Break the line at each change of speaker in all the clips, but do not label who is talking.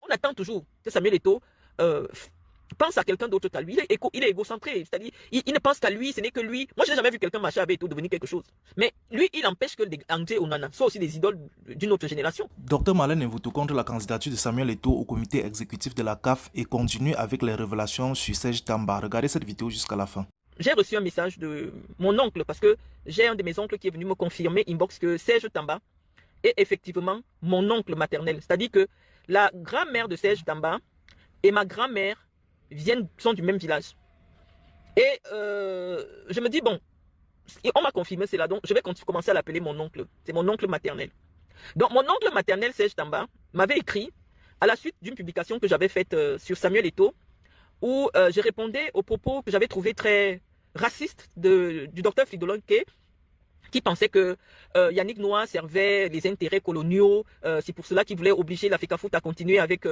on attend toujours que Samuel Eto'o pense à quelqu'un d'autre qu'à lui. Il est égocentré, c'est-à-dire il ne pense qu'à lui, ce n'est que lui. Moi, je n'ai jamais vu quelqu'un marcher avec Eto'o devenir quelque chose. Mais lui, il empêche que les André Onana soient aussi des idoles d'une autre génération.
Docteur Malène Mvoutou contre la candidature de Samuel Eto'o au comité exécutif de la CAF et continue avec les révélations sur Serge Tamba. Regardez cette vidéo jusqu'à la fin.
J'ai reçu un message de mon oncle, parce que j'ai un de mes oncles qui est venu me confirmer, inbox, que Serge Tamba est effectivement mon oncle maternel. C'est-à-dire que la grand-mère de Serge Tamba et ma grand-mère sont du même village. Et je me dis, bon, on m'a confirmé cela, donc je vais commencer à l'appeler mon oncle. C'est mon oncle maternel. Donc mon oncle maternel, Serge Tamba, m'avait écrit, à la suite d'une publication que j'avais faite sur Samuel Eto'o, où je répondais aux propos que j'avais trouvés très racistes du docteur Fridolin-Kay, qui pensait que Yannick Noah servait les intérêts coloniaux. C'est pour cela qu'il voulait obliger la FECAFOOT à continuer avec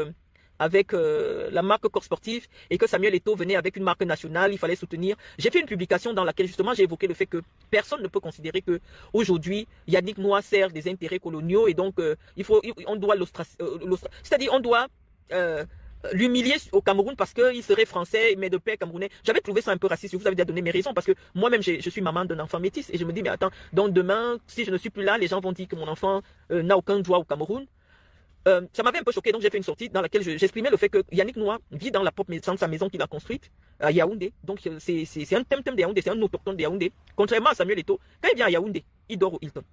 la marque Corps Sportif, et que Samuel Eto'o venait avec une marque nationale, il fallait soutenir. J'ai fait une publication dans laquelle justement j'ai évoqué le fait que personne ne peut considérer que aujourd'hui Yannick Noah sert des intérêts coloniaux, et donc on doit c'est-à-dire on doit l'humilier au Cameroun parce qu'il serait français mais de père camerounais. J'avais trouvé ça un peu raciste. Je vous avais déjà donné mes raisons, parce que moi-même je suis maman d'un enfant métis, et je me dis mais attends, donc demain si je ne suis plus là, les gens vont dire que mon enfant n'a aucun droit au Cameroun. Ça m'avait un peu choqué, donc j'ai fait une sortie dans laquelle j'exprimais le fait que Yannick Noah vit dans la propre maison de sa maison qu'il a construite à Yaoundé. Donc c'est un thème de Yaoundé, c'est un autochtone de Yaoundé. Contrairement à Samuel Eto'o, quand il vient à Yaoundé, il dort au Hilton.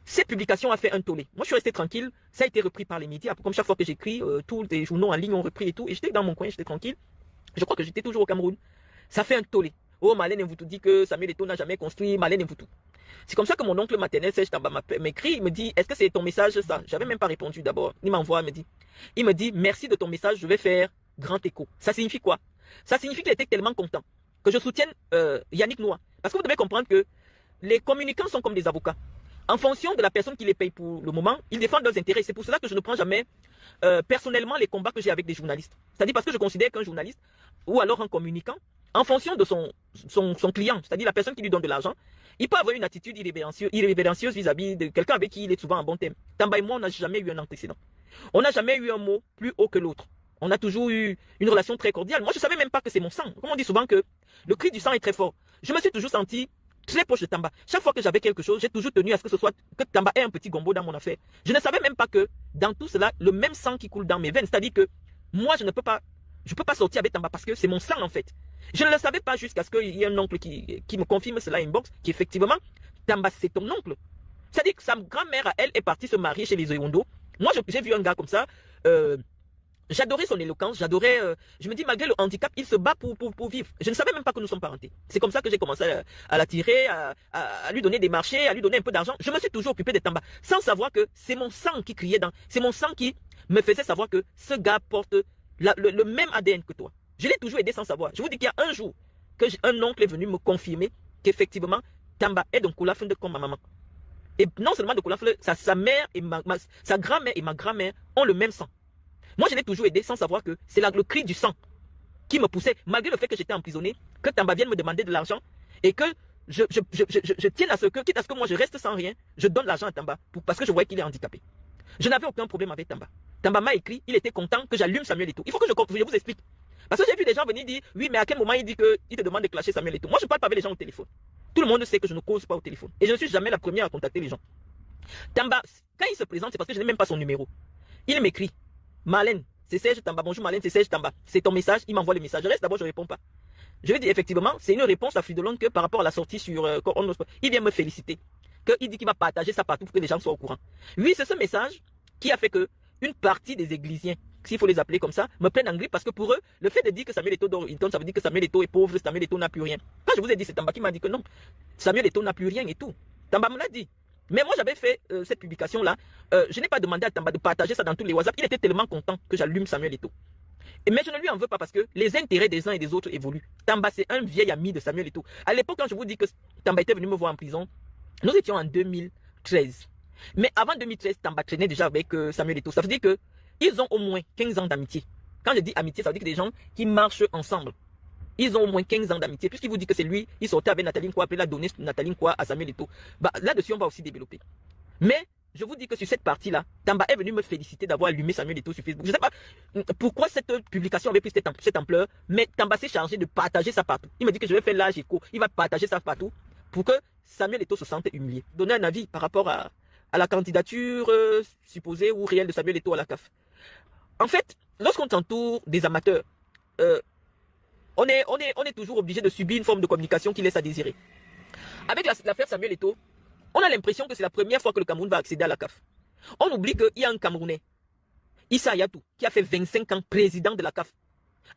Cette publication a fait un tollé. Moi, je suis resté tranquille. Ça a été repris par les médias. Comme chaque fois que j'écris, tous les journaux en ligne ont repris et tout. Et j'étais dans mon coin, j'étais tranquille. Je crois que j'étais toujours au Cameroun. Ça fait un tollé. Oh, Malène Mvoutou dit que Samuel Eto'o n'a jamais construit Malène Mvoutou. C'est comme ça que mon oncle maternel, Serge Tamba, m'écrit. Il me dit, est-ce que c'est ton message, ça? J'avais même pas répondu d'abord. Il m'envoie, il me dit, merci de ton message, je vais faire grand écho. Ça signifie quoi? Ça signifie qu'il était tellement content que je soutienne Yannick Noah. Parce que vous devez comprendre que les communicants sont comme des avocats. En fonction de la personne qui les paye pour le moment, ils défendent leurs intérêts. C'est pour cela que je ne prends jamais personnellement les combats que j'ai avec des journalistes. C'est-à-dire parce que je considère qu'un journaliste, ou alors un communicant, en fonction de son client, c'est-à-dire la personne qui lui donne de l'argent, il peut avoir une attitude irrévérencieuse vis-à-vis de quelqu'un avec qui il est souvent en bon thème. Tamba et moi, on n'a jamais eu un antécédent. On n'a jamais eu un mot plus haut que l'autre. On a toujours eu une relation très cordiale. Moi, je ne savais même pas que c'est mon sang. Comme on dit souvent que le cri du sang est très fort. Je me suis toujours senti très proche de Tamba. Chaque fois que j'avais quelque chose, j'ai toujours tenu à ce que Tamba ait un petit gombo dans mon affaire. Je ne savais même pas que dans tout cela, le même sang qui coule dans mes veines. C'est-à-dire que moi, je ne peux pas sortir avec Tamba parce que c'est mon sang en fait. Je ne le savais pas jusqu'à ce qu'il y ait un oncle qui me confirme cela inbox, qu'effectivement, Tamba c'est ton oncle. C'est-à-dire que sa grand-mère à elle est partie se marier chez les Oyondo. Moi, j'ai vu un gars comme ça. J'adorais son éloquence, je me dis malgré le handicap, il se bat pour vivre. Je ne savais même pas que nous sommes parentés. C'est comme ça que j'ai commencé à l'attirer, à lui donner des marchés, à lui donner un peu d'argent. Je me suis toujours occupé de Tamba, sans savoir que c'est mon sang qui criait c'est mon sang qui me faisait savoir que ce gars porte le même ADN que toi. Je l'ai toujours aidé sans savoir. Je vous dis qu'il y a un jour que un oncle est venu me confirmer qu'effectivement, Tamba est donc Koulafende comme ma maman. Et non seulement de Koulafende, sa mère et sa grand-mère et ma grand-mère ont le même sang. Moi, je l'ai toujours aidé sans savoir que c'est le cri du sang qui me poussait, malgré le fait que j'étais emprisonné, que Tamba vienne me demander de l'argent et que je tienne à ce que, quitte à ce que moi je reste sans rien, je donne l'argent à Tamba parce que je voyais qu'il est handicapé. Je n'avais aucun problème avec Tamba. Tamba m'a écrit, il était content que j'allume Samuel Eto'o. Il faut que je vous explique. Parce que j'ai vu des gens venir dire, oui, mais à quel moment il dit qu'il te demande de clasher Samuel Eto'o. Moi, je ne parle pas avec les gens au téléphone. Tout le monde sait que je ne cause pas au téléphone. Et je ne suis jamais la première à contacter les gens. Tamba, quand il se présente, c'est parce que je n'ai même pas son numéro. Il m'écrit, Malène, c'est Serge Tamba. Bonjour Malène, c'est Serge Tamba. C'est ton message, il m'envoie le message. Je reste d'abord, je ne réponds pas. Je lui dis effectivement, c'est une réponse à Fridolin que par rapport à la sortie sur il vient me féliciter. Il dit qu'il va partager ça partout pour que les gens soient au courant. Oui, c'est ce message qui a fait que une partie des églisiens, s'il faut les appeler comme ça, me prennent en grippe parce que pour eux, le fait de dire que Samuel Eto'o dort Hilton, ça veut dire que Samuel Eto'o est pauvre, Samuel Eto'o n'a plus rien. Quand je vous ai dit, c'est Tamba qui m'a dit que non, Samuel Eto'o n'a plus rien et tout. Tamba me l'a dit. Mais moi, j'avais fait cette publication-là. Je n'ai pas demandé à Tamba de partager ça dans tous les WhatsApp. Il était tellement content que j'allume Samuel Eto'o. Mais je ne lui en veux pas parce que les intérêts des uns et des autres évoluent. Tamba, c'est un vieil ami de Samuel Eto'o. À l'époque, quand je vous dis que Tamba était venu me voir en prison, nous étions en 2013. Mais avant 2013, Tamba traînait déjà avec Samuel Eto'o. Ça veut dire qu'ils ont au moins 15 ans d'amitié. Quand je dis amitié, ça veut dire que des gens qui marchent ensemble. Ils ont au moins 15 ans d'amitié. Puisqu'il vous dit que c'est lui, il sortait avec Nathalie Nkwa, après il a donné Nathalie Nkwa à Samuel Eto'o. Là-dessus, on va aussi développer. Mais je vous dis que sur cette partie-là, Tamba est venu me féliciter d'avoir allumé Samuel Eto'o sur Facebook. Je ne sais pas pourquoi cette publication avait pris cette ampleur, mais Tamba s'est chargé de partager ça partout. Il me dit que je vais faire l'âge écho, il va partager ça partout pour que Samuel Eto'o se sente humilié. Donner un avis par rapport à la candidature supposée ou réelle de Samuel Eto'o à la CAF. En fait, lorsqu'on t'entoure des amateurs, on est toujours obligé de subir une forme de communication qui laisse à désirer. Avec l'affaire Samuel Eto'o, on a l'impression que c'est la première fois que le Cameroun va accéder à la CAF. On oublie qu'il y a un Camerounais, Issa Hayatou, qui a fait 25 ans président de la CAF.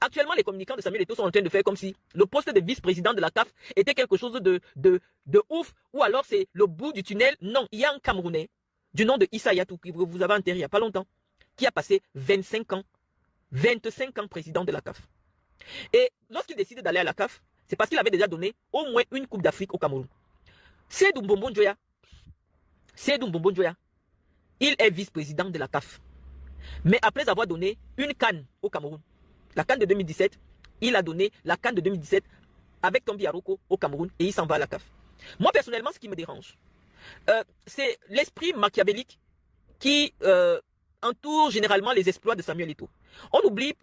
Actuellement, les communicants de Samuel Eto'o sont en train de faire comme si le poste de vice-président de la CAF était quelque chose de ouf, ou alors c'est le bout du tunnel. Non, il y a un Camerounais du nom de Issa Hayatou, que vous avez enterré il n'y a pas longtemps, qui a passé 25 ans président de la CAF. Et lorsqu'il décide d'aller à la CAF, c'est parce qu'il avait déjà donné au moins une Coupe d'Afrique au Cameroun. Seydou Mbombo Njoya, il est vice-président de la CAF. Mais après avoir donné une CAN au Cameroun, la CAN de 2017, il a donné la CAN de 2017 avec Tombi Aroko au Cameroun et il s'en va à la CAF. Moi, personnellement, ce qui me dérange, c'est l'esprit machiavélique qui entoure généralement les exploits de Samuel Eto'o. On oublie,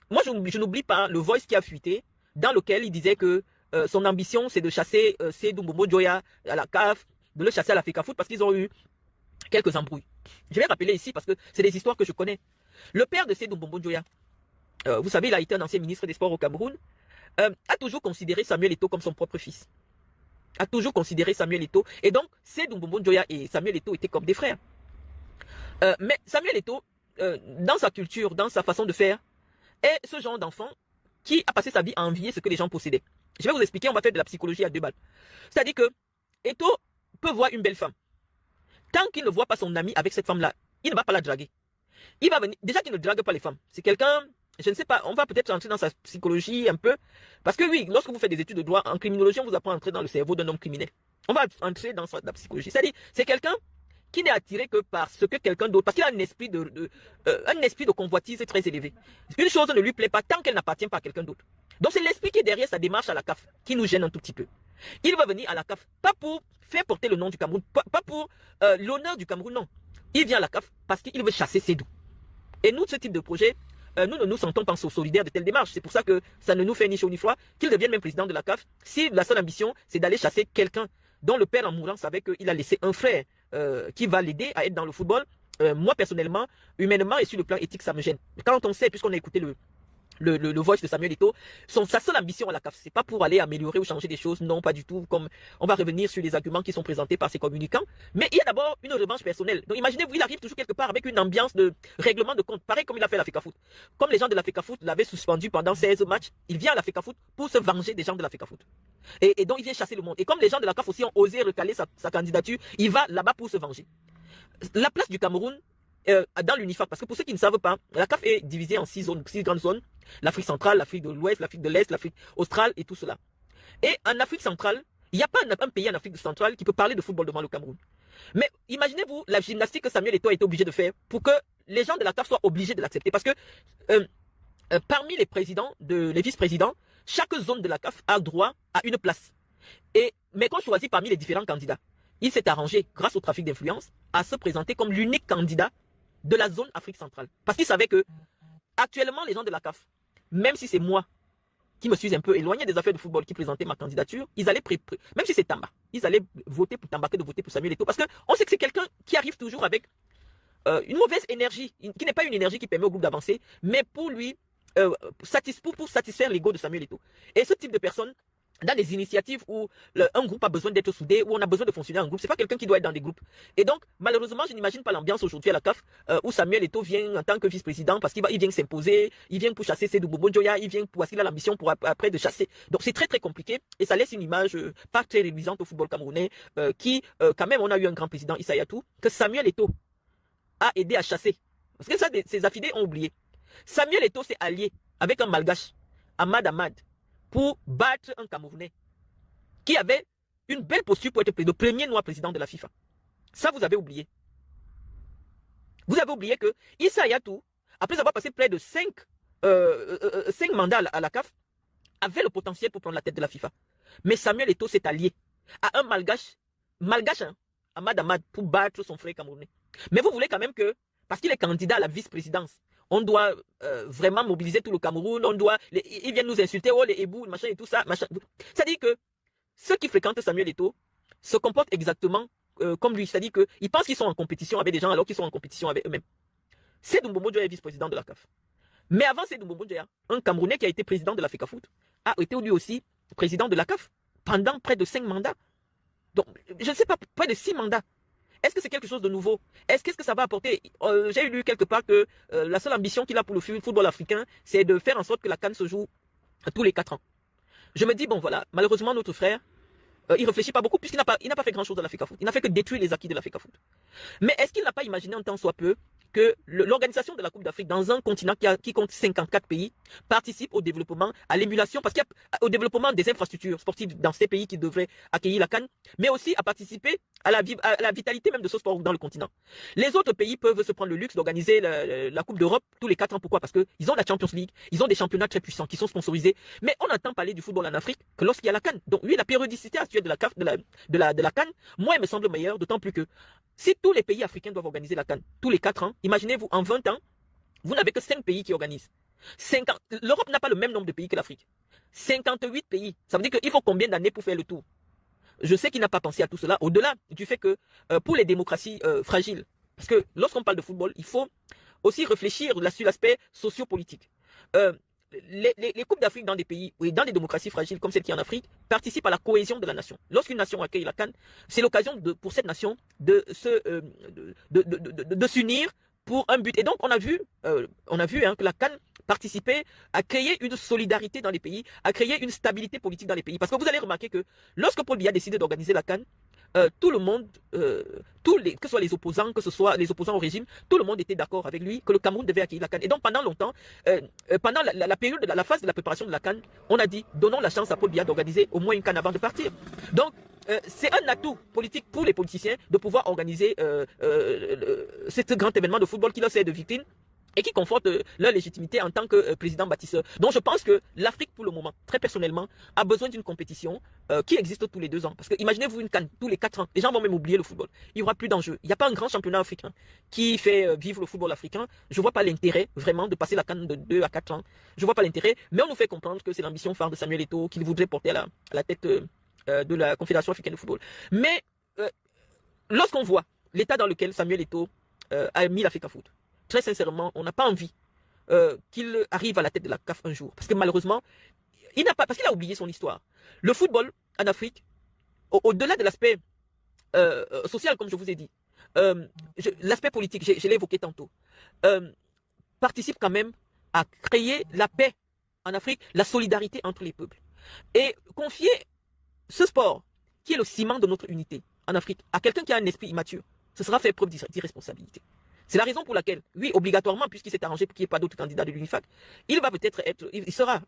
moi je n'oublie pas le voice qui a fuité, dans lequel il disait que son ambition c'est de chasser Seydou Mbombo Njoya à la CAF, de le chasser à la FECAFOOT parce qu'ils ont eu quelques embrouilles. Je vais rappeler ici parce que c'est des histoires que je connais. Le père de Seydou Mbombo Njoya, vous savez, il a été un ancien ministre des Sports au Cameroun, a toujours considéré Samuel Eto'o comme son propre fils. A toujours considéré Samuel Eto'o. Et donc, Seydou Mbombo Njoya et Samuel Eto'o étaient comme des frères. Mais Samuel Eto'o, dans sa culture, dans sa façon de faire, est ce genre d'enfant qui a passé sa vie à envier ce que les gens possédaient. Je vais vous expliquer, on va faire de la psychologie à 2 balles. C'est-à-dire que Eto'o peut voir une belle femme. Tant qu'il ne voit pas son ami avec cette femme-là, il ne va pas la draguer. Il va venir, déjà qu'il ne drague pas les femmes. C'est quelqu'un, je ne sais pas, on va peut-être entrer dans sa psychologie un peu. Parce que oui, lorsque vous faites des études de droit, en criminologie, on vous apprend à entrer dans le cerveau d'un homme criminel. On va entrer dans la psychologie. C'est-à-dire, c'est quelqu'un qui n'est attiré que par ce que quelqu'un d'autre, parce qu'il a un esprit de convoitise très élevé. Une chose ne lui plaît pas tant qu'elle n'appartient pas à quelqu'un d'autre. Donc c'est l'esprit qui est derrière sa démarche à la CAF qui nous gêne un tout petit peu. Il va venir à la CAF, pas pour faire porter le nom du Cameroun, pas pour l'honneur du Cameroun, non. Il vient à la CAF parce qu'il veut chasser Seydou. Et nous, ce type de projet, nous ne nous sentons pas solidaires de telle démarche. C'est pour ça que ça ne nous fait ni chaud ni froid qu'il devienne même président de la CAF. Si la seule ambition, c'est d'aller chasser quelqu'un dont le père en mourant savait qu'il a laissé un frère qui va l'aider à être dans le football. Moi, personnellement, humainement et sur le plan éthique, ça me gêne. Quand on sait, puisqu'on a écouté le voice de Samuel Eto'o, sa seule ambition à la CAF, c'est pas pour aller améliorer ou changer des choses, non, pas du tout, comme on va revenir sur les arguments qui sont présentés par ses communicants, mais il y a d'abord une revanche personnelle. Donc imaginez-vous, il arrive toujours quelque part avec une ambiance de règlement de compte, pareil comme il a fait à la FECAFOOT. Comme les gens de la FECAFOOT l'avaient suspendu pendant 16 matchs, il vient à la FECAFOOT pour se venger des gens de la FECAFOOT. Et donc il vient chasser le monde. Et comme les gens de la CAF aussi ont osé recaler sa candidature, il va là-bas pour se venger. La place du Cameroun dans l'UNIFAC, parce que pour ceux qui ne savent pas, la CAF est divisée en 6 grandes zones. L'Afrique centrale, l'Afrique de l'Ouest, l'Afrique de l'Est, l'Afrique australe et tout cela. Et en Afrique centrale, il n'y a pas un pays en Afrique centrale qui peut parler de football devant le Cameroun. Mais imaginez-vous la gymnastique que Samuel Eto'o a été obligé de faire pour que les gens de la CAF soient obligés de l'accepter. Parce que parmi les présidents, les vice-présidents, chaque zone de la CAF a droit à une place. Mais quand choisi parmi les différents candidats, il s'est arrangé, grâce au trafic d'influence, à se présenter comme l'unique candidat de la zone Afrique centrale. Parce qu'il savait que, actuellement, les gens de la CAF, même si c'est moi qui me suis un peu éloigné des affaires de football qui présentait ma candidature, ils allaient, même si c'est Tamba, ils allaient voter pour Tamba que de voter pour Samuel Eto'o. Parce qu'on sait que c'est quelqu'un qui arrive toujours avec une mauvaise énergie, qui n'est pas une énergie qui permet au groupe d'avancer, mais pour lui, pour satisfaire l'ego de Samuel Eto'o. Et ce type de personne, dans des initiatives où un groupe a besoin d'être soudé, où on a besoin de fonctionner en groupe, c'est pas quelqu'un qui doit être dans des groupes. Et donc, malheureusement, je n'imagine pas l'ambiance aujourd'hui à la CAF, où Samuel Eto'o vient en tant que vice-président, parce qu'il vient s'imposer, il vient pour chasser Seydou Mbombo Njoya, il vient parce qu'il a l'ambition pour après de chasser. Donc c'est très très compliqué, et ça laisse une image pas très réduisante au football camerounais, qui, quand même, on a eu un grand président, Issa Hayatou, que Samuel Eto'o a aidé à chasser. Parce que ça, ses affidés ont oublié. Samuel Eto'o s'est allié avec un malgache, Ahmad, pour battre un Camerounais qui avait une belle posture pour être le premier noir président de la FIFA. Ça, vous avez oublié. Vous avez oublié que Issa Hayatou, après avoir passé près de 5 mandats à la CAF, avait le potentiel pour prendre la tête de la FIFA. Mais Samuel Eto'o s'est allié à un malgache, hein, Ahmad, pour battre son frère camerounais. Mais vous voulez quand même que, parce qu'il est candidat à la vice-présidence, on doit vraiment mobiliser tout le Cameroun, ils viennent nous insulter, oh les ébous, machin et tout ça, machin. C'est-à-dire que ceux qui fréquentent Samuel Eto'o se comportent exactement comme lui. C'est-à-dire qu'ils pensent qu'ils sont en compétition avec des gens alors qu'ils sont en compétition avec eux-mêmes. Seydou Mbombo Djoya est vice-président de la CAF. Mais avant Seydou Mbombo Djoya, un Camerounais qui a été président de l'Africa Foot a été lui aussi président de la CAF pendant près de 5 mandats. Donc, je ne sais pas, près de 6 mandats. Est-ce que c'est quelque chose de nouveau? Qu'est-ce que ça va apporter? J'ai lu quelque part que la seule ambition qu'il a pour le football africain, c'est de faire en sorte que la CAN se joue tous les 4 ans. Je me dis, bon voilà, malheureusement notre frère, il ne réfléchit pas beaucoup puisqu'il n'a pas fait grand chose à l'Africa Foot. Il n'a fait que détruire les acquis de l'Africa Foot. Mais est-ce qu'il n'a pas imaginé en tant soit peu que l'organisation de la Coupe d'Afrique dans un continent qui compte 54 pays participe au développement, à l'émulation, parce qu'il y a au développement des infrastructures sportives dans ces pays qui devraient accueillir la CAN, mais aussi à participer à la vitalité même de ce sport dans le continent. Les autres pays peuvent se prendre le luxe d'organiser la Coupe d'Europe tous les 4 ans. Pourquoi? Parce qu'ils ont la Champions League, ils ont des championnats très puissants qui sont sponsorisés, mais on entend parler du football en Afrique que lorsqu'il y a la CAN. Donc oui, la périodicité actuelle de la CAN, moi, elle me semble meilleure, d'autant plus que si tous les pays africains doivent organiser la CAN tous les 4 ans, imaginez-vous, en 20 ans, vous n'avez que 5 pays qui organisent. L'Europe n'a pas le même nombre de pays que l'Afrique. 58 pays. Ça veut dire qu'il faut combien d'années pour faire le tour? Je sais qu'il n'a pas pensé à tout cela, au-delà du fait que pour les démocraties fragiles, parce que lorsqu'on parle de football, il faut aussi réfléchir sur l'aspect sociopolitique. Les Coupes d'Afrique dans des pays, dans des démocraties fragiles comme celle qui est en Afrique, participent à la cohésion de la nation. Lorsqu'une nation accueille la CAN, c'est l'occasion pour cette nation de s'unir pour un but. Et donc, on a vu que la CAN participait à créer une solidarité dans les pays, à créer une stabilité politique dans les pays. Parce que vous allez remarquer que lorsque Paul Biya a décidé d'organiser la CAN, tout le monde, que ce soit les opposants, que ce soit les opposants au régime, tout le monde était d'accord avec lui que le Cameroun devait accueillir la CAN. Et donc pendant longtemps, pendant la phase de la préparation de la CAN, on a dit donnons la chance à Paul Biya d'organiser au moins une CAN avant de partir. Donc c'est un atout politique pour les politiciens de pouvoir organiser cet grand événement de football qui leur sert de vitrine et qui conforte leur légitimité en tant que président bâtisseur. Donc je pense que l'Afrique, pour le moment, très personnellement, a besoin d'une compétition qui existe tous les 2 ans. Parce que imaginez-vous une CAN tous les 4 ans. Les gens vont même oublier le football. Il n'y aura plus d'enjeu. Il n'y a pas un grand championnat africain qui fait vivre le football africain. Je ne vois pas l'intérêt vraiment de passer la CAN de 2 à 4 ans. Je ne vois pas l'intérêt. Mais on nous fait comprendre que c'est l'ambition phare de Samuel Eto'o qu'il voudrait porter à la tête de la Confédération africaine de football. Mais lorsqu'on voit l'état dans lequel Samuel Eto'o a mis l'Africa Foot, très sincèrement, on n'a pas envie qu'il arrive à la tête de la CAF un jour. Parce que malheureusement, parce qu'il a oublié son histoire. Le football en Afrique, au-delà de l'aspect social, comme je vous ai dit, l'aspect politique, je l'ai évoqué tantôt, participe quand même à créer la paix en Afrique, la solidarité entre les peuples. Et confier ce sport, qui est le ciment de notre unité en Afrique, à quelqu'un qui a un esprit immature, ce sera faire preuve d'irresponsabilité. C'est la raison pour laquelle, oui, obligatoirement, puisqu'il s'est arrangé pour qu'il n'y ait pas d'autres candidats de l'UNIFAC, il sera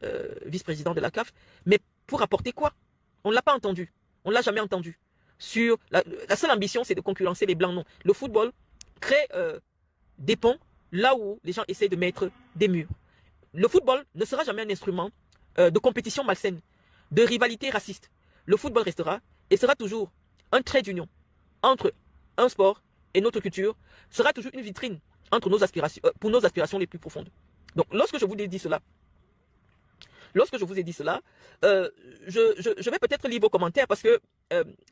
vice-président de la CAF, mais pour apporter quoi? On ne l'a pas entendu. On ne l'a jamais entendu. La seule ambition, c'est de concurrencer les Blancs. Non. Le football crée des ponts là où les gens essaient de mettre des murs. Le football ne sera jamais un instrument de compétition malsaine, de rivalité raciste. Le football restera et sera toujours un trait d'union entre un sport et notre culture, sera toujours une vitrine entre nos aspirations, pour nos aspirations les plus profondes. Donc, lorsque je vous ai dit cela, je vais peut-être lire vos commentaires parce que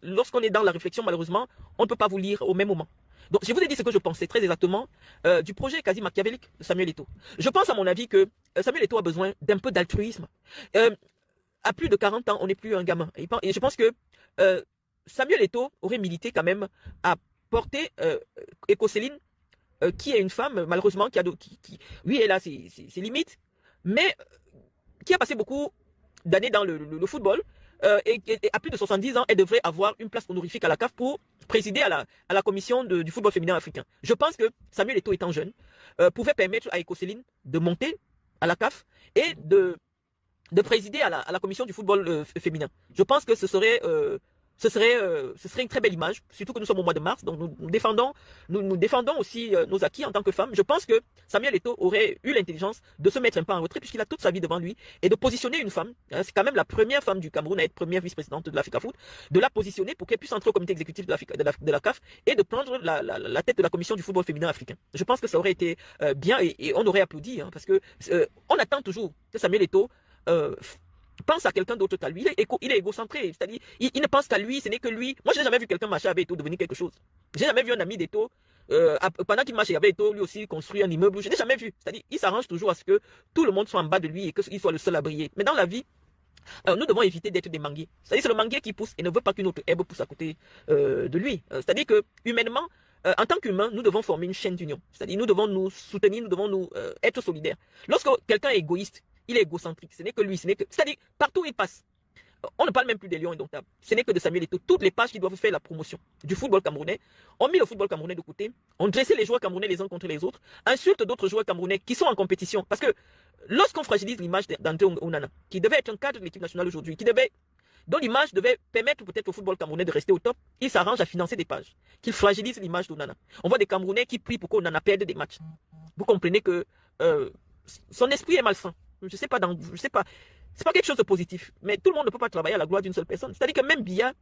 lorsqu'on est dans la réflexion, malheureusement, on ne peut pas vous lire au même moment. Donc, je vous ai dit ce que je pensais très exactement du projet quasi machiavélique de Samuel Eto'o. Je pense, à mon avis, que Samuel Eto'o a besoin d'un peu d'altruisme. À plus de 40 ans, on n'est plus un gamin. Et je pense que Samuel Eto'o aurait milité quand même à porter Écosséline, qui est une femme, malheureusement, oui, elle a ses limites, mais qui a passé beaucoup d'années dans le football, et à plus de 70 ans, elle devrait avoir une place honorifique à la CAF pour présider à la commission du football féminin africain. Je pense que Samuel Eto'o, étant jeune, pouvait permettre à Écosséline de monter à la CAF et de présider à la commission du football féminin. Je pense que ce serait ce serait une très belle image, surtout que nous sommes au mois de mars, donc nous défendons aussi nos acquis en tant que femmes. Je pense que Samuel Eto'o aurait eu l'intelligence de se mettre un peu en retrait puisqu'il a toute sa vie devant lui et de positionner une femme, hein, c'est quand même la première femme du Cameroun à être première vice-présidente de l'Africa Foot, de la positionner pour qu'elle puisse entrer au comité exécutif de la CAF et de prendre la tête de la commission du football féminin africain. Je pense que ça aurait été bien et on aurait applaudi, hein, parce que on attend toujours que Samuel Eto'o pense à quelqu'un d'autre qu'à lui. Il est égocentré, c'est-à-dire il ne pense qu'à lui, ce n'est que lui. Moi, je n'ai jamais vu quelqu'un marcher avec Eto'o devenir quelque chose. J'ai jamais vu un ami d'Eto'o, pendant qu'il marche avec Eto'o, lui aussi construire un immeuble. Je n'ai jamais vu. C'est-à-dire il s'arrange toujours à ce que tout le monde soit en bas de lui et qu'il soit le seul à briller. Mais dans la vie, nous devons éviter d'être des manguiers. C'est-à-dire c'est le manguier qui pousse et ne veut pas qu'une autre herbe pousse à côté de lui. C'est-à-dire que humainement, en tant qu'humains, nous devons former une chaîne d'union. C'est-à-dire nous devons nous soutenir, nous devons nous être solidaires. Lorsque quelqu'un est égoïste, il est égocentrique, ce n'est que lui, c'est-à-dire partout où il passe. On ne parle même plus des lions indomptables. Ce n'est que de Samuel Eto'o. Toutes les pages qui doivent faire la promotion du football camerounais ont mis le football camerounais de côté, ont dressé les joueurs camerounais les uns contre les autres, insultent d'autres joueurs camerounais qui sont en compétition. Parce que lorsqu'on fragilise l'image d'André Onana, qui devait être un cadre de l'équipe nationale aujourd'hui, dont l'image devait permettre peut-être au football camerounais de rester au top, il s'arrange à financer des pages, qu'il fragilise l'image d'Onana. On voit des Camerounais qui prient pour qu'Onana perde des matchs. Vous comprenez que son esprit est malsain. Je sais pas, c'est pas quelque chose de positif, mais tout le monde ne peut pas travailler à la gloire d'une seule personne. C'est-à-dire que même Biya,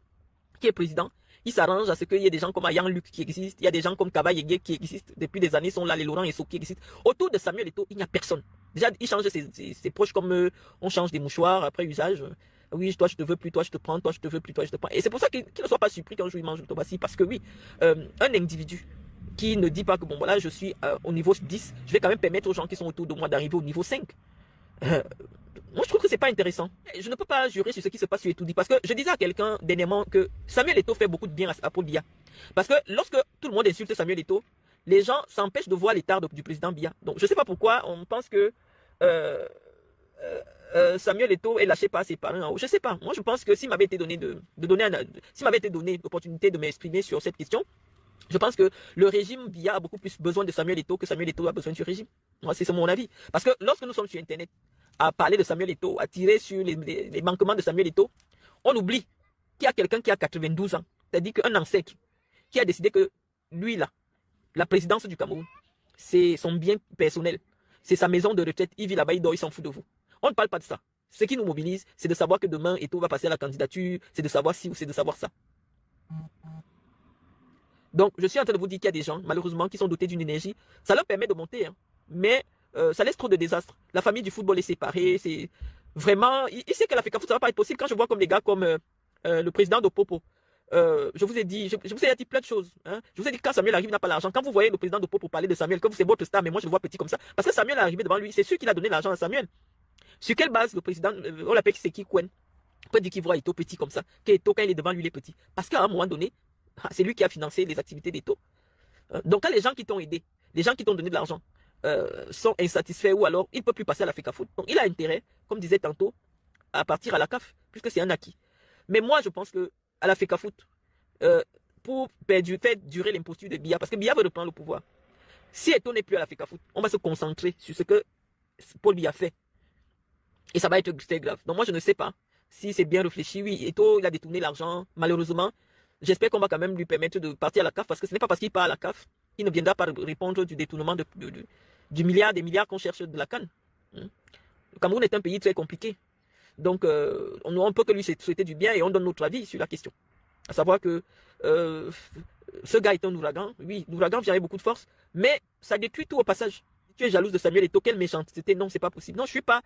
qui est président, il s'arrange à ce qu'il y ait des gens comme Ayan Luc qui existent, il y a des gens comme Kaba Yege qui existent, depuis des années sont là, les Laurent Esso qui existent. Autour de Samuel Eto'o, il n'y a personne. Déjà, il change ses proches comme on change des mouchoirs après usage. Oui, toi je te veux plus, toi je te prends, toi je te veux plus, toi je te prends. Et c'est pour ça qu'il ne soit pas surpris quand je lui mange le tobassi, parce que oui, un individu qui ne dit pas que bon voilà, je suis au niveau 10, je vais quand même permettre aux gens qui sont autour de moi d'arriver au niveau 5. Moi, je trouve que c'est pas intéressant. Je ne peux pas jurer sur ce qui se passe sur Eto'o, parce que je disais à quelqu'un dernièrement que Samuel Eto'o fait beaucoup de bien à Paul Biya. Parce que lorsque tout le monde insulte Samuel Eto'o, les gens s'empêchent de voir l'état du président Biya. Donc, je ne sais pas pourquoi on pense que Samuel Eto'o est lâché par ses parents. Je ne sais pas. Moi, je pense que s'il m'avait été donné s'il m'avait été donné l'opportunité de m'exprimer sur cette question, je pense que le régime Biya a beaucoup plus besoin de Samuel Eto'o que Samuel Eto'o a besoin du régime. Moi, c'est mon avis. Parce que lorsque nous sommes sur Internet, à parler de Samuel Eto'o, à tirer sur les manquements de Samuel Eto'o, on oublie qu'il y a quelqu'un qui a 92 ans, c'est-à-dire qu'un ancêtre, qui a décidé que lui là, la présidence du Cameroun, c'est son bien personnel, c'est sa maison de retraite, il vit là-bas, il dort, il s'en fout de vous. On ne parle pas de ça. Ce qui nous mobilise, c'est de savoir que demain, Eto'o va passer à la candidature, c'est de savoir si ou c'est de savoir ça. Donc, je suis en train de vous dire qu'il y a des gens, malheureusement, qui sont dotés d'une énergie, ça leur permet de monter, hein, mais ça laisse trop de désastres. La famille du football est séparée. C'est vraiment. Il sait que l'Africa Foot, ça va pas être possible. Quand je vois comme des gars comme le président de Popo, je vous ai dit, je vous ai dit plein de choses. Hein. Je vous ai dit que quand Samuel arrive, il n'a pas l'argent. Quand vous voyez le président de Popo parler de Samuel, comme c'est votre star, mais moi je le vois petit comme ça, parce que Samuel est arrivé devant lui, c'est sûr qu'il a donné l'argent à Samuel. Sur quelle base le président, on l'appelle c'est qui Kwen, peut dire qu'il voit Eto'o petit comme ça, qu'Eto'o quand il est devant lui, il est petit. Parce qu'à un moment donné, c'est lui qui a financé les activités d'Eto'o. Donc quand les gens qui t'ont aidé, les gens qui t'ont donné de l'argent, sont insatisfaits ou alors il ne peut plus passer à l'Africa Foot. Donc il a intérêt, comme disait tantôt, à partir à la CAF, puisque c'est un acquis. Mais moi, je pense que à l'Africa Foot, pour faire durer l'imposture de Biya, parce que Biya veut reprendre le pouvoir. Si Eto'o n'est plus à l'Africa Foot, on va se concentrer sur ce que Paul Biya fait. Et ça va être très grave. Donc moi, je ne sais pas si c'est bien réfléchi. Oui, Eto'o, il a détourné l'argent, malheureusement. J'espère qu'on va quand même lui permettre de partir à la CAF, parce que ce n'est pas parce qu'il part à la CAF il ne viendra pas répondre du détournement des milliards qu'on cherche de la CAN. Le Cameroun est un pays très compliqué. Donc, on ne peut que lui souhaiter du bien et on donne notre avis sur la question. À savoir que ce gars est un ouragan. Oui, l'ouragan vient avec beaucoup de force, mais ça détruit tout au passage. Si tu es jalouse de Samuel Eto'o, quelle méchanceté. Non, c'est pas possible. Non, je suis pas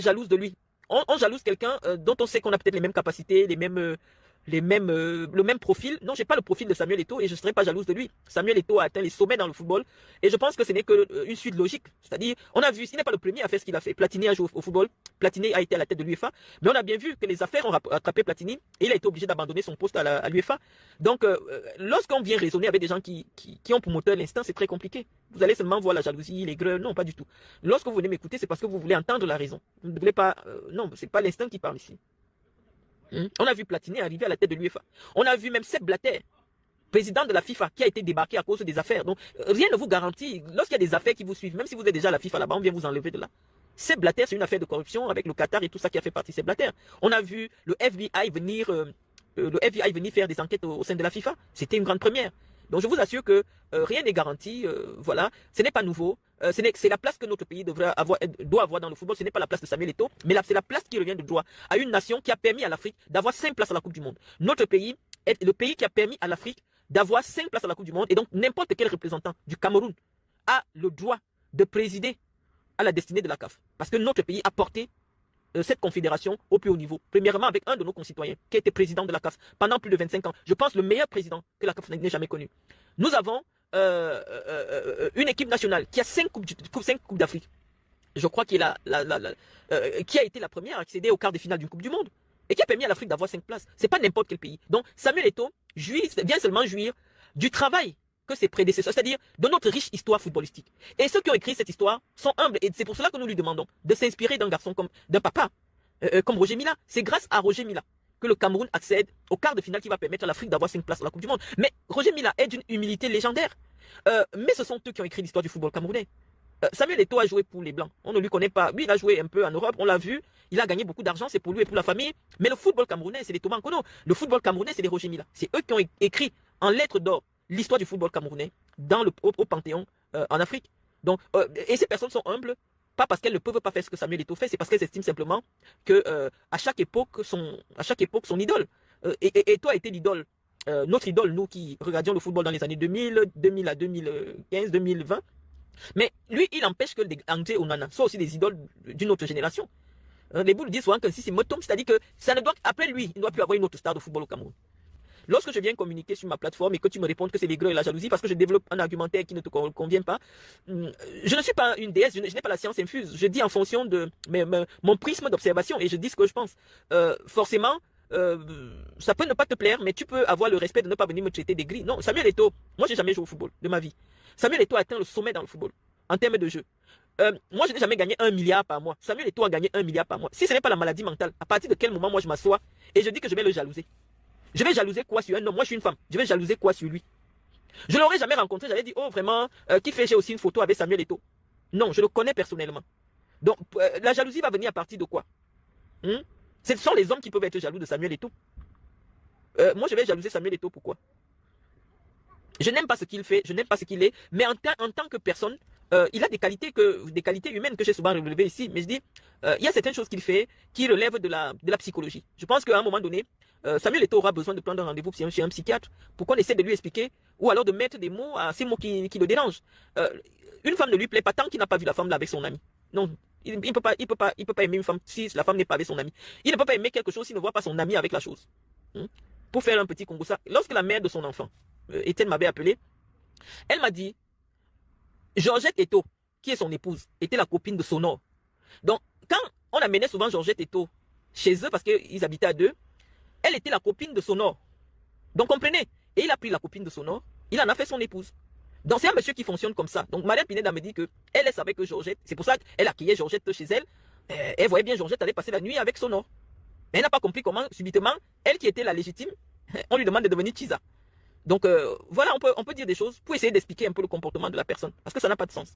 jalouse de lui. On jalouse quelqu'un dont on sait qu'on a peut-être les mêmes capacités, le même profil. Non, j'ai pas le profil de Samuel Eto'o et je ne serais pas jalouse de lui. Samuel Eto'o a atteint les sommets dans le football et je pense que ce n'est qu'une suite logique. C'est-à-dire, on a vu, il n'est pas le premier à faire ce qu'il a fait. Platini a joué au football, Platini a été à la tête de l'UEFA, mais on a bien vu que les affaires ont rattrapé Platini et il a été obligé d'abandonner son poste à l'UEFA. Donc, lorsqu'on vient raisonner avec des gens qui ont pour moteur l'instinct, c'est très compliqué. Vous allez seulement voir la jalousie, l'aigreur. Non, pas du tout. Lorsque vous venez m'écouter, c'est parce que vous voulez entendre la raison. Vous ne voulez pas, non, c'est pas l'instinct qui parle ici. On a vu Platini arriver à la tête de l'UEFA. On a vu même Sepp Blatter, président de la FIFA, qui a été débarqué à cause des affaires. Donc, rien ne vous garantit, lorsqu'il y a des affaires qui vous suivent, même si vous êtes déjà à la FIFA là-bas, on vient vous enlever de là. Sepp Blatter, c'est une affaire de corruption avec le Qatar et tout ça qui a fait partie de Sepp Blatter. On a vu le FBI venir le FBI venir faire des enquêtes au sein de la FIFA. C'était une grande première. Donc je vous assure que rien n'est garanti, voilà, ce n'est pas nouveau. C'est la place que notre pays doit avoir dans le football. Ce n'est pas la place de Samuel Eto'o, mais c'est la place qui revient de droit à une nation qui a permis à l'Afrique d'avoir 5 places à la Coupe du Monde. Notre pays est le pays qui a permis à l'Afrique d'avoir 5 places à la Coupe du Monde. Et donc n'importe quel représentant du Cameroun a le droit de présider à la destinée de la CAF. Parce que notre pays a porté cette confédération au plus haut niveau. Premièrement avec un de nos concitoyens qui a été président de la CAF pendant plus de 25 ans. Je pense le meilleur président que la CAF n'ait jamais connu. Nous avons une équipe nationale qui a 5 coupes d'Afrique. Je crois qu'il a qui a été la première à accéder au quart de finale d'une Coupe du Monde. Et qui a permis à l'Afrique d'avoir 5 places. Ce n'est pas n'importe quel pays. Donc Samuel Eto'o vient seulement jouir du travail que ses prédécesseurs, c'est-à-dire de notre riche histoire footballistique. Et ceux qui ont écrit cette histoire sont humbles. Et c'est pour cela que nous lui demandons de s'inspirer d'un garçon d'un papa comme Roger Mila. C'est grâce à Roger Mila que le Cameroun accède au quart de finale qui va permettre à l'Afrique d'avoir 5 places à la Coupe du Monde. Mais Roger Mila est d'une humilité légendaire. Mais ce sont eux qui ont écrit l'histoire du football camerounais. Samuel Eto'o a joué pour les Blancs. On ne lui connaît pas. Lui, il a joué un peu en Europe, on l'a vu. Il a gagné beaucoup d'argent, c'est pour lui et pour la famille. Mais le football camerounais, c'est les Thomas Nkono. Le football camerounais, c'est les Roger Mila. C'est eux qui ont écrit en lettres d'or l'histoire du football camerounais au Panthéon en Afrique. Donc, et ces personnes sont humbles, pas parce qu'elles ne peuvent pas faire ce que Samuel Eto'o fait, c'est parce qu'elles estiment simplement que à chaque époque, son idole. Eto'o a été l'idole, notre idole, nous qui regardions le football dans les années 2000 à 2015, 2020. Mais lui, il empêche que les André Onana soient aussi des idoles d'une autre génération. Les boules disent souvent que si c'est Motom, c'est-à-dire que ça ne doit, après lui, il ne doit plus avoir une autre star de football au Cameroun. Lorsque je viens communiquer sur ma plateforme et que tu me réponds que c'est l'aigreur et la jalousie parce que je développe un argumentaire qui ne te convient pas, je ne suis pas une déesse, je n'ai pas la science infuse. Je dis en fonction de mon prisme d'observation et je dis ce que je pense. Forcément, ça peut ne pas te plaire, mais tu peux avoir le respect de ne pas venir me traiter des grilles. Non, Samuel Eto'o, moi j'ai jamais joué au football de ma vie. Samuel Eto'o a atteint le sommet dans le football en termes de jeu. Moi je n'ai jamais gagné 1 milliard par mois. Samuel Eto'o a gagné 1 milliard par mois. Si ce n'est pas la maladie mentale, à partir de quel moment moi je m'assois et je dis que je vais le jalouser? Je vais jalouser quoi sur un homme? Moi je suis une femme. Je vais jalouser quoi sur lui? Je ne l'aurais jamais rencontré. J'avais dit, oh vraiment, qui fait? J'ai aussi une photo avec Samuel Eto'o. Non, je le connais personnellement. Donc la jalousie va venir à partir de quoi? Ce sont les hommes qui peuvent être jaloux de Samuel Eto'o. Moi je vais jalouser Samuel Eto'o, pourquoi? Je n'aime pas ce qu'il fait, je n'aime pas ce qu'il est, mais en tant que personne, il a des qualités humaines que j'ai souvent relevées ici. Mais je dis, il y a certaines choses qu'il fait qui relèvent de la psychologie. Je pense qu'à un moment donné, Samuel Eto'o aura besoin de prendre un rendez-vous chez un psychiatre pour qu'on essaie de lui expliquer ou alors de mettre des mots à ces mots qui le dérangent. Une femme ne lui plaît pas tant qu'il n'a pas vu la femme là avec son ami. Non, il ne peut pas aimer une femme si la femme n'est pas avec son ami. Il ne peut pas aimer quelque chose s'il ne voit pas son ami avec la chose. Pour faire un petit Congo ça, lorsque la mère de son enfant, Étienne m'avait appelé, elle m'a dit, Georgette Eto'o, qui est son épouse, était la copine de Sonor. Donc, quand on amenait souvent Georgette Eto'o chez eux, parce qu'ils habitaient à deux, elle était la copine de Sonor. Donc, comprenez. Et il a pris la copine de Sonor, il en a fait son épouse. Donc, c'est un monsieur qui fonctionne comme ça. Donc, Madame Pineda me dit qu'elle savait que Georgette, c'est pour ça qu'elle accueillait Georgette chez elle. Elle voyait bien Georgette aller passer la nuit avec Sonor. Mais elle n'a pas compris comment, subitement, elle qui était la légitime, on lui demande de devenir Chiza. Donc, voilà, on peut dire des choses pour essayer d'expliquer un peu le comportement de la personne. Parce que ça n'a pas de sens.